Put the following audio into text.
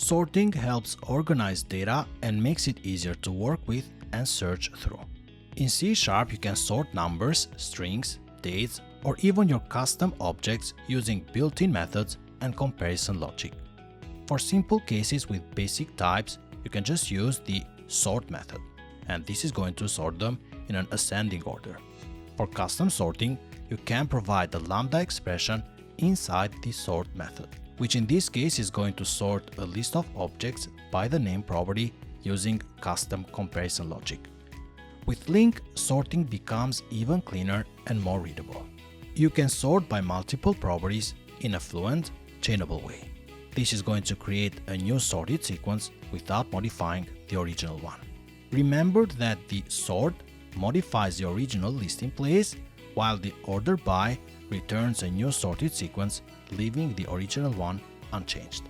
Sorting helps organize data and makes it easier to work with and search through. In C#, you can sort numbers, strings, dates, or even your custom objects using built-in methods and comparison logic. For simple cases with basic types, you can just use the sort method, and this is going to sort them in an ascending order. For custom sorting, you can provide the Lambda expression inside the sort method, which in this case is going to sort a list of objects by the name property using custom comparison logic. With LINQ, sorting becomes even cleaner and more readable. You can sort by multiple properties in a fluent, chainable way. This is going to create a new sorted sequence without modifying the original one. Remember that the sort modifies the original list in place, while the OrderBy returns a new sorted sequence, leaving the original one unchanged.